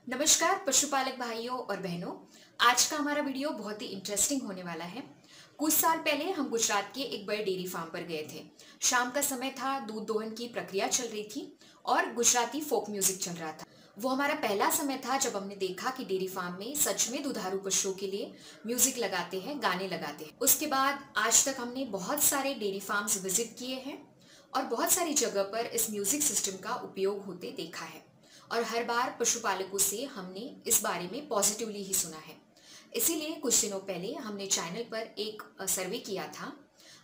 नमस्कार पशुपालक भाइयों और बहनों। आज का हमारा वीडियो बहुत ही इंटरेस्टिंग होने वाला है। कुछ साल पहले हम गुजरात के एक बड़े डेयरी फार्म पर गए थे। शाम का समय था, दूध दोहन की प्रक्रिया चल रही थी और गुजराती फोक म्यूजिक चल रहा था। वो हमारा पहला समय था जब हमने देखा कि डेयरी फार्म में सच में दुधारू पशुओं के लिए म्यूजिक लगाते हैं, गाने लगाते हैं। उसके बाद आज तक हमने बहुत सारे डेयरी फार्म्स विजिट किए हैं और बहुत सारी जगह पर इस म्यूजिक सिस्टम का उपयोग होते देखा है और हर बार पशुपालकों से हमने इस बारे में पॉजिटिवली ही सुना है। इसीलिए कुछ दिनों पहले हमने चैनल पर एक सर्वे किया था।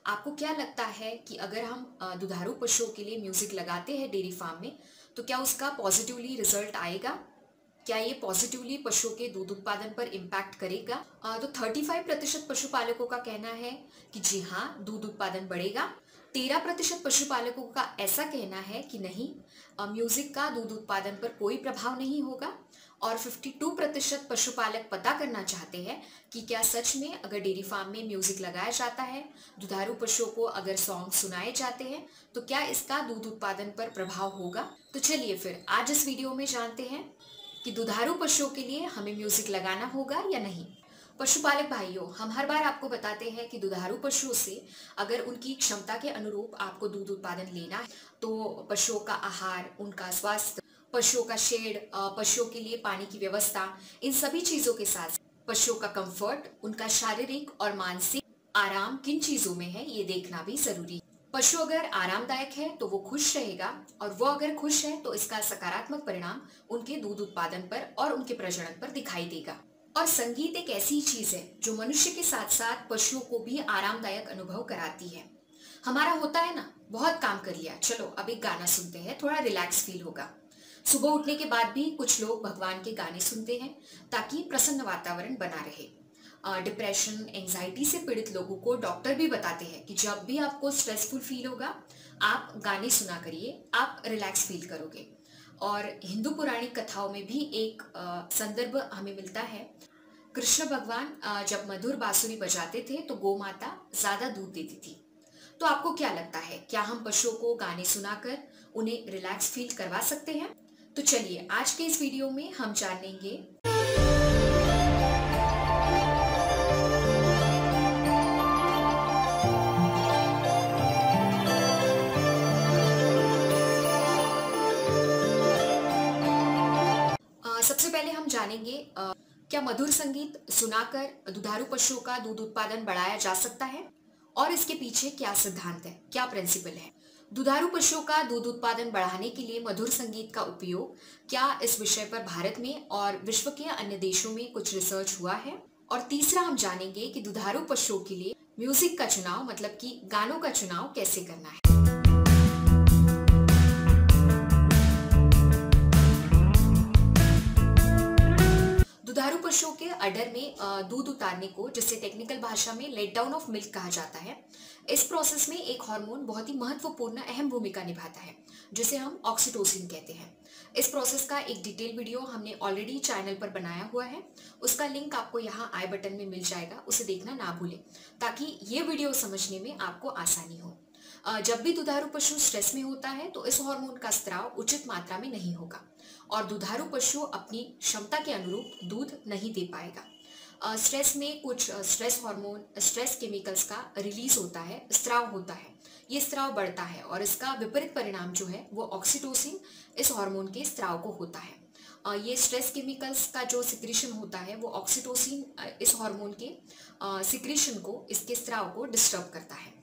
आपको क्या लगता है कि अगर हम दुधारू पशुओं के लिए म्यूजिक लगाते हैं डेयरी फार्म में तो क्या उसका पॉजिटिवली रिजल्ट आएगा? क्या ये पॉजिटिवली पशुओं के दूध उत्पादन पर इम्पैक्ट करेगा? तो 35% पशुपालकों का कहना है कि जी हाँ, दूध उत्पादन बढ़ेगा। 13% पशुपालकों का ऐसा कहना है कि नहीं, म्यूजिक का दूध उत्पादन पर कोई प्रभाव नहीं होगा और 52% पशुपालक पता करना चाहते हैं कि क्या सच में अगर डेयरी फार्म में म्यूजिक लगाया जाता है, दुधारू पशुओं को अगर सॉन्ग सुनाए जाते हैं तो क्या इसका दूध उत्पादन पर प्रभाव होगा। तो चलिए फिर आज इस वीडियो में जानते हैं कि दुधारू पशुओं के लिए हमें म्यूजिक लगाना होगा या नहीं। पशुपालक भाइयों, हम हर बार आपको बताते हैं कि दुधारू पशुओं से अगर उनकी क्षमता के अनुरूप आपको दूध उत्पादन लेना है तो पशुओं का आहार, उनका स्वास्थ्य, पशुओं का शेड, पशुओं के लिए पानी की व्यवस्था, इन सभी चीजों के साथ पशुओं का कंफर्ट, उनका शारीरिक और मानसिक आराम किन चीजों में है ये देखना भी जरूरी है। पशु अगर आरामदायक है तो वो खुश रहेगा और वो अगर खुश है तो इसका सकारात्मक परिणाम उनके दूध उत्पादन पर और उनके प्रजनन पर दिखाई देगा। और संगीत एक ऐसी चीज है जो मनुष्य के साथ साथ पशुओं को भी आरामदायक अनुभव कराती है। हमारा होता है ना, बहुत काम कर लिया, चलो अब एक गाना सुनते हैं, थोड़ा रिलैक्स फील होगा। सुबह उठने के बाद भी कुछ लोग भगवान के गाने सुनते हैं ताकि प्रसन्न वातावरण बना रहे। डिप्रेशन, एंजाइटी से पीड़ित लोगों को डॉक्टर भी बताते हैं कि जब भी आपको स्ट्रेसफुल फील होगा आप गाने सुना करिए, आप रिलैक्स फील करोगे। और हिंदू पौराणिक कथाओं में भी एक संदर्भ हमें मिलता है। कृष्ण भगवान जब मधुर बांसुरी बजाते थे तो गौ माता ज्यादा दूध देती थी। तो आपको क्या लगता है, क्या हम पशुओं को गाने सुनाकर उन्हें रिलैक्स फील करवा सकते हैं? तो चलिए आज के इस वीडियो में हम जानेंगे सबसे पहले हम जानेंगे क्या मधुर संगीत सुनाकर दुधारू पशुओं का दूध उत्पादन बढ़ाया जा सकता है और इसके पीछे क्या सिद्धांत है, क्या प्रिंसिपल है। दुधारू पशुओं का दूध उत्पादन बढ़ाने के लिए मधुर संगीत का उपयोग, क्या इस विषय पर भारत में और विश्व के अन्य देशों में कुछ रिसर्च हुआ है। और तीसरा हम जानेंगे कि दुधारू पशुओं के लिए म्यूजिक का चुनाव, मतलब कि गानों का चुनाव कैसे करना है। दुधारू पशुओं के अडर में दूध उतारने को, जिसे टेक्निकल भाषा में लेट डाउन ऑफ मिल्क कहा जाता है, इस प्रोसेस में एक हार्मोन बहुत ही महत्वपूर्ण अहम भूमिका निभाता है जिसे हम ऑक्सीटोसिन कहते हैं। इस प्रोसेस का एक डिटेल वीडियो हमने ऑलरेडी चैनल पर बनाया हुआ है, उसका लिंक आपको यहाँ आई बटन में मिल जाएगा, उसे देखना ना भूलें ताकि ये वीडियो समझने में आपको आसानी हो। जब भी दुधारू पशु स्ट्रेस में होता है तो इस हार्मोन का स्त्राव उचित मात्रा में नहीं होगा और दुधारू पशु अपनी क्षमता के अनुरूप दूध नहीं दे पाएगा। स्ट्रेस में कुछ स्ट्रेस हार्मोन, स्ट्रेस केमिकल्स का रिलीज होता है, स्त्राव होता है। ये स्त्राव बढ़ता है और इसका विपरीत परिणाम जो है वो ऑक्सीटोसिन इस हार्मोन के स्त्राव को होता है। ये स्ट्रेस केमिकल्स का जो सिक्रीशन होता है वो ऑक्सीटोसिन इस हार्मोन के सिक्रीशन को, इसके स्त्राव को डिस्टर्ब करता है।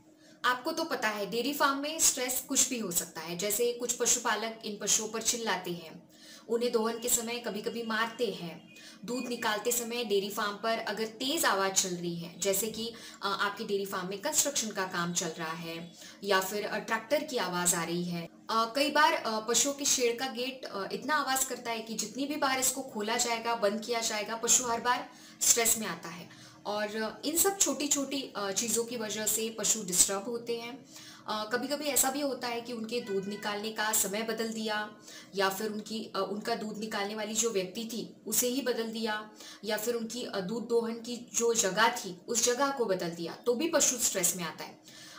आपको तो पता है डेयरी फार्म में स्ट्रेस कुछ भी हो सकता है, जैसे कुछ पशुपालक इन पशुओं पर चिल्लाते हैं, उन्हें दोहन के समय कभी कभी मारते हैं। दूध निकालते समय डेयरी फार्म पर अगर तेज आवाज चल रही है, जैसे कि आपके डेयरी फार्म में कंस्ट्रक्शन का काम चल रहा है या फिर ट्रैक्टर की आवाज आ रही है, कई बार पशुओं के शेड का गेट इतना आवाज करता है कि जितनी भी बार इसको खोला जाएगा, बंद किया जाएगा, पशु हर बार स्ट्रेस में आता है। और इन सब छोटी छोटी चीज़ों की वजह से पशु डिस्टर्ब होते हैं। कभी कभी ऐसा भी होता है कि उनके दूध निकालने का समय बदल दिया या फिर उनका दूध निकालने वाली जो व्यक्ति थी उसे ही बदल दिया या फिर उनकी दूध दोहन की जो जगह थी उस जगह को बदल दिया, तो भी पशु स्ट्रेस में आता है।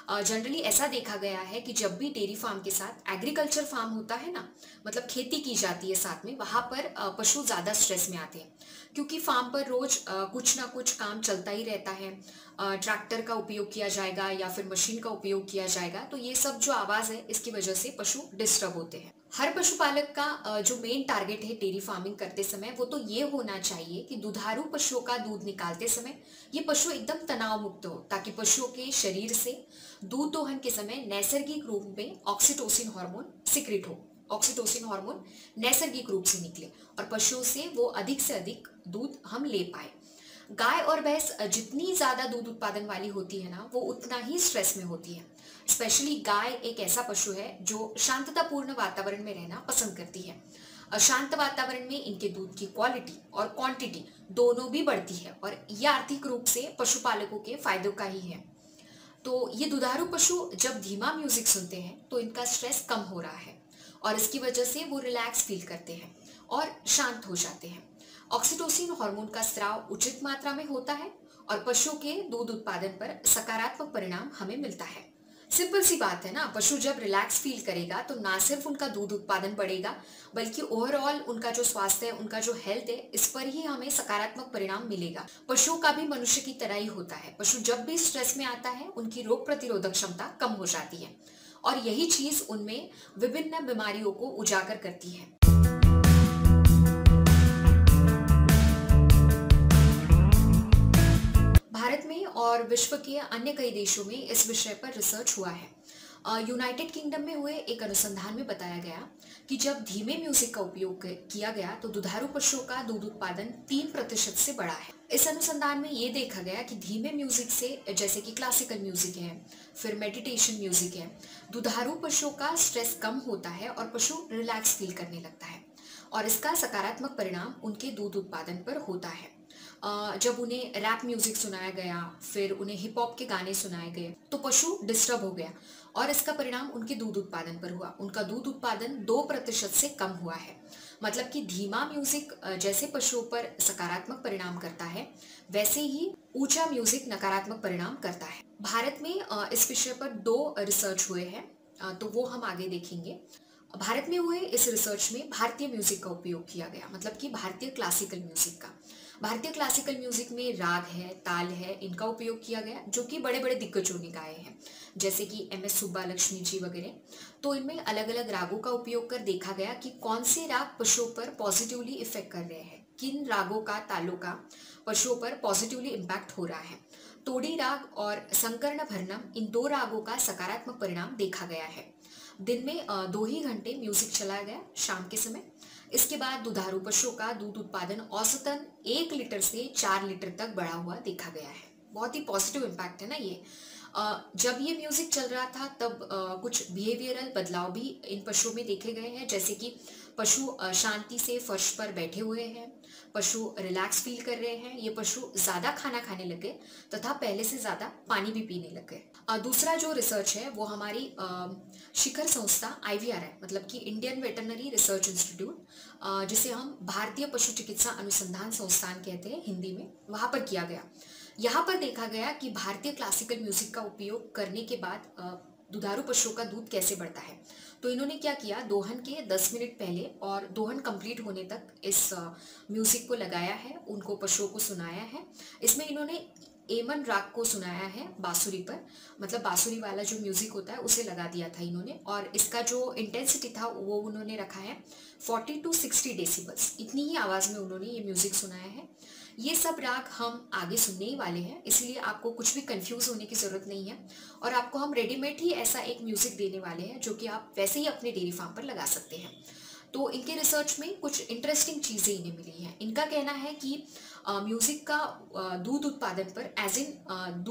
जनरली ऐसा देखा गया है कि जब भी डेयरी फार्म के साथ एग्रीकल्चर फार्म होता है ना, मतलब खेती की जाती है साथ में, वहां पर पशु ज्यादा स्ट्रेस में आते हैं, क्योंकि फार्म पर रोज कुछ ना कुछ काम चलता ही रहता है। ट्रैक्टर का उपयोग किया जाएगा या फिर मशीन का उपयोग किया जाएगा, तो ये सब जो आवाज है इसकी वजह से पशु डिस्टर्ब होते हैं। हर पशुपालक का जो मेन टारगेट है डेयरी फार्मिंग करते समय, वो तो ये होना चाहिए कि दुधारू पशुओं का दूध निकालते समय ये पशु एकदम तनाव मुक्त हो, ताकि पशुओं के शरीर से दूध दोहन के समय नैसर्गिक रूप में ऑक्सीटोसिन हार्मोन सिक्रिट हो, ऑक्सीटोसिन हार्मोन नैसर्गिक रूप से निकले और पशुओं से वो अधिक से अधिक दूध हम ले पाए। गाय और भैंस जितनी ज्यादा दूध उत्पादन वाली होती है ना, वो उतना ही स्ट्रेस में होती है। स्पेशली गाय एक ऐसा पशु है जो शांततापूर्ण वातावरण में रहना पसंद करती है। अशांत वातावरण में इनके दूध की क्वालिटी और क्वांटिटी दोनों भी बढ़ती है और यह आर्थिक रूप से पशुपालकों के फायदों का ही है। तो ये दुधारू पशु जब धीमा म्यूजिक सुनते हैं तो इनका स्ट्रेस कम हो रहा है और इसकी वजह से वो रिलैक्स फील करते हैं और शांत हो जाते हैं। ऑक्सीटोसिन हार्मोन का स्राव उचित मात्रा में होता है और पशु के दूध उत्पादन पर सकारात्मक परिणाम हमें मिलता है। सिंपल सी बात है ना, पशु जब रिलैक्स फील करेगा तो ना सिर्फ उनका दूध उत्पादन बढ़ेगा, बल्कि ओवरऑल उनका जो स्वास्थ्य है, उनका जो हेल्थ है, इस पर ही हमें सकारात्मक परिणाम मिलेगा। पशुओं का भी मनुष्य की तरह ही होता है। पशु जब भी स्ट्रेस में आता है उनकी रोग प्रतिरोधक क्षमता कम हो जाती है और यही चीज उनमें विभिन्न बीमारियों को उजागर करती है। भारत में और विश्व के अन्य कई देशों में इस विषय पर रिसर्च हुआ है। यूनाइटेड किंगडम में हुए एक अनुसंधान में बताया गया कि जब धीमे म्यूजिक का उपयोग किया गया तो दुधारू पशुओं का दूध उत्पादन 3% से बढ़ा है। इस अनुसंधान में ये देखा गया कि धीमे म्यूजिक से, जैसे कि क्लासिकल म्यूजिक है, फिर मेडिटेशन म्यूजिक है, दुधारू पशुओं का स्ट्रेस कम होता है और पशु रिलैक्स फील करने लगता है और इसका सकारात्मक परिणाम उनके दूध उत्पादन पर होता है। जब उन्हें रैप म्यूजिक सुनाया गया, फिर उन्हें हिप हॉप के गाने सुनाए गए, तो पशु डिस्टर्ब हो गया और इसका परिणाम उनके दूध उत्पादन पर हुआ। उनका दूध उत्पादन 2% से कम हुआ है। मतलब कि धीमा म्यूजिक जैसे पशुओं पर सकारात्मक परिणाम करता है, वैसे ही ऊंचा म्यूजिक नकारात्मक परिणाम करता है। भारत में इस विषय पर 2 रिसर्च हुए हैं, तो वो हम आगे देखेंगे। भारत में हुए इस रिसर्च में भारतीय म्यूजिक का उपयोग किया गया, मतलब कि भारतीय क्लासिकल म्यूजिक का। भारतीय क्लासिकल म्यूजिक में राग है, ताल है, इनका उपयोग किया गया, जो कि बड़े बड़े दिग्गजों ने गाए हैं, जैसे कि MS सुब्बालक्ष्मी जी वगैरह। तो इनमें अलग अलग रागों का उपयोग कर देखा गया कि कौन से राग पशुओं पर पॉजिटिवली इफेक्ट कर रहे हैं, किन रागों का, तालों का पशुओं पर पॉजिटिवली इम्पैक्ट हो रहा है। तोड़ी राग और संकर्ण भरणम, इन 2 रागों का सकारात्मक परिणाम देखा गया है। दिन में 2 ही घंटे म्यूजिक चलाया गया, शाम के समय। इसके बाद दुधारू पशुओं का दूध उत्पादन औसतन 1 लीटर से 4 लीटर तक बढ़ा हुआ देखा गया है। बहुत ही पॉजिटिव इम्पैक्ट है ना ये। जब ये म्यूजिक चल रहा था तब कुछ बिहेवियरल बदलाव भी इन पशुओं में देखे गए हैं, जैसे कि पशु शांति से फर्श पर बैठे हुए हैं, पशु रिलैक्स फील कर रहे हैं, ये पशु ज्यादा खाना खाने लगे तथा पहले से ज्यादा पानी भी पीने लगे। दूसरा जो रिसर्च है वो हमारी शिखर संस्था IVRI, मतलब कि इंडियन वेटरनरी रिसर्च इंस्टीट्यूट, जिसे हम भारतीय पशु चिकित्सा अनुसंधान संस्थान कहते हैं हिंदी में, वहां पर किया गया। यहाँ पर देखा गया कि भारतीय क्लासिकल म्यूजिक का उपयोग करने के बाद दुधारू पशुओं का दूध कैसे बढ़ता है। तो इन्होंने क्या किया, दोहन के 10 मिनट पहले और दोहन कंप्लीट होने तक इस म्यूजिक को लगाया है, उनको पशुओं को सुनाया है। इसमें इन्होंने एमन राग को सुनाया है बांसुरी पर, मतलब बांसुरी वाला जो म्यूजिक होता है उसे लगा दिया था इन्होंने, और इसका जो इंटेंसिटी था वो उन्होंने रखा है 40 to 60 डेसिबल्स। इतनी ही आवाज में उन्होंने ये म्यूजिक सुनाया है। ये सब राग हम आगे सुनने ही वाले हैं, इसलिए आपको कुछ भी कंफ्यूज होने की जरूरत नहीं है और आपको हम रेडीमेड ही ऐसा एक म्यूजिक देने वाले हैं जो कि आप वैसे ही अपने डेयरी फार्म पर लगा सकते हैं। तो इनके रिसर्च में कुछ इंटरेस्टिंग चीजें इन्हें मिली हैं। इनका कहना है कि म्यूजिक का दूध उत्पादन पर एज इन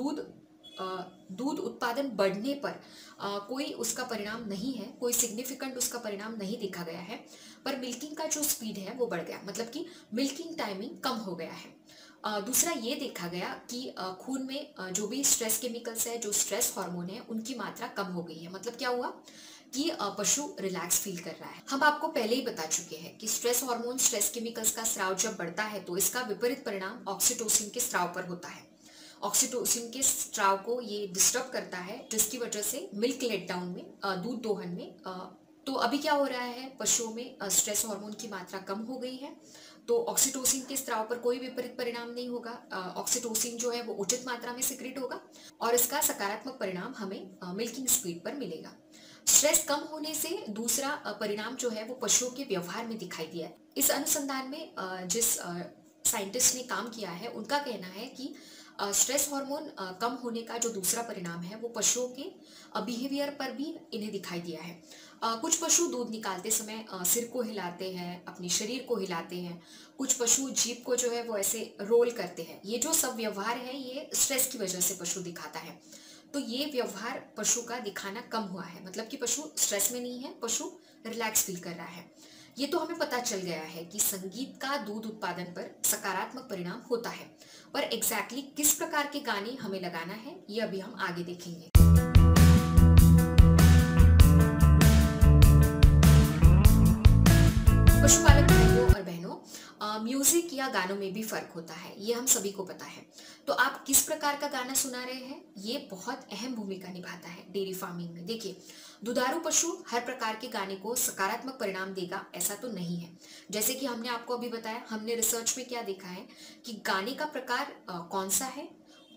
दूध उत्पादन बढ़ने पर कोई उसका परिणाम नहीं है, कोई सिग्निफिकेंट उसका परिणाम नहीं देखा गया है, पर मिल्किंग का जो स्पीड है वो बढ़ गया, मतलब कि मिल्किंग टाइमिंग कम हो गया है। दूसरा ये देखा गया कि खून में जो भी स्ट्रेस केमिकल्स है, जो स्ट्रेस हार्मोन है, उनकी मात्रा कम हो गई है। मतलब क्या हुआ कि पशु रिलैक्स फील कर रहा है। हम आपको पहले ही बता चुके हैं कि स्ट्रेस हार्मोन, स्ट्रेस केमिकल्स का स्राव जब बढ़ता है तो इसका विपरीत परिणाम ऑक्सीटोसिन के स्राव पर होता है ऑक्सीटोसिन के स्त्राव को ये डिस्टर्ब करता है, जिसकी वजह से मिल्क लेट डाउन में, दूध दोहन में, तो अभी क्या हो रहा है, पशुओं में स्ट्रेस हार्मोन की मात्रा कम हो गई है, तो ऑक्सीटोसिन के स्त्राव पर कोई विपरीत परिणाम नहीं होगा। ऑक्सीटोसिन जो है वो उचित मात्रा में सिक्रेट होगा और इसका सकारात्मक परिणाम हमें मिल्किंग स्पीड पर मिलेगा। स्ट्रेस कम होने से दूसरा परिणाम जो है वो पशुओं के व्यवहार में दिखाई दिया है। इस अनुसंधान में जिस साइंटिस्ट ने काम किया है, उनका कहना है कि स्ट्रेस हार्मोन कम होने का जो दूसरा परिणाम है वो पशुओं के बिहेवियर पर भी इन्हें दिखाई दिया है। कुछ पशु दूध निकालते समय सिर को हिलाते हैं, अपने शरीर को हिलाते हैं, कुछ पशु जीभ को जो है वो ऐसे रोल करते हैं। ये जो सब व्यवहार है ये स्ट्रेस की वजह से पशु दिखाता है। तो ये व्यवहार पशु का दिखाना कम हुआ है, मतलब कि पशु स्ट्रेस में नहीं है, पशु रिलैक्स फील कर रहा है। ये तो हमें पता चल गया है कि संगीत का दूध उत्पादन पर सकारात्मक परिणाम होता है, पर एग्जैक्टली किस प्रकार के गाने हमें लगाना है ये अभी हम आगे देखेंगे। पशुपालक भाइयों और बहनों, म्यूजिक या गानों में भी फर्क होता है, ये हम सभी को पता है। तो आप किस प्रकार का गाना सुना रहे हैं ये बहुत अहम भूमिका निभाता है डेयरी फार्मिंग में। देखिए, दुधारू पशु हर प्रकार के गाने को सकारात्मक परिणाम देगा ऐसा तो नहीं है। जैसे कि हमने आपको अभी बताया, हमने रिसर्च में क्या देखा है कि गाने का प्रकार कौन सा है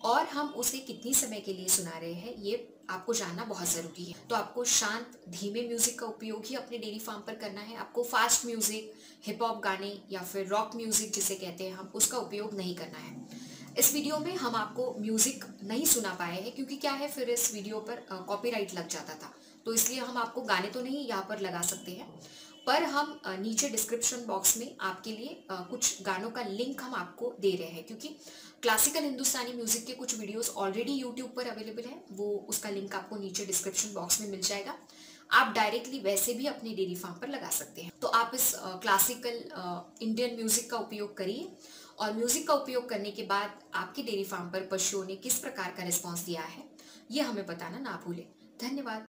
और हम उसे कितनी समय के लिए सुना रहे हैं, ये आपको जानना बहुत ज़रूरी है। तो आपको शांत धीमे म्यूजिक का उपयोग ही अपने डेयरी फार्म पर करना है। आपको फास्ट म्यूजिक, हिप हॉप गाने या फिर रॉक म्यूजिक जिसे कहते हैं हम, उसका उपयोग नहीं करना है। इस वीडियो में हम आपको म्यूजिक नहीं सुना पाए हैं क्योंकि क्या है, फिर इस वीडियो पर कॉपीराइट लग जाता था, तो इसलिए हम आपको गाने तो नहीं यहाँ पर लगा सकते हैं, पर हम नीचे डिस्क्रिप्शन बॉक्स में आपके लिए कुछ गानों का लिंक हम आपको दे रहे हैं, क्योंकि क्लासिकल हिंदुस्तानी म्यूजिक के कुछ वीडियोस ऑलरेडी यूट्यूब पर अवेलेबल है, वो उसका लिंक आपको नीचे डिस्क्रिप्शन बॉक्स में मिल जाएगा। आप डायरेक्टली वैसे भी अपने डेयरी फार्म पर लगा सकते हैं। तो आप इस क्लासिकल इंडियन म्यूजिक का उपयोग करिए और म्यूजिक का उपयोग करने के बाद आपके डेयरी फार्म पर पशुओं ने किस प्रकार का रिस्पॉन्स दिया है ये हमें बताना ना भूलें। धन्यवाद।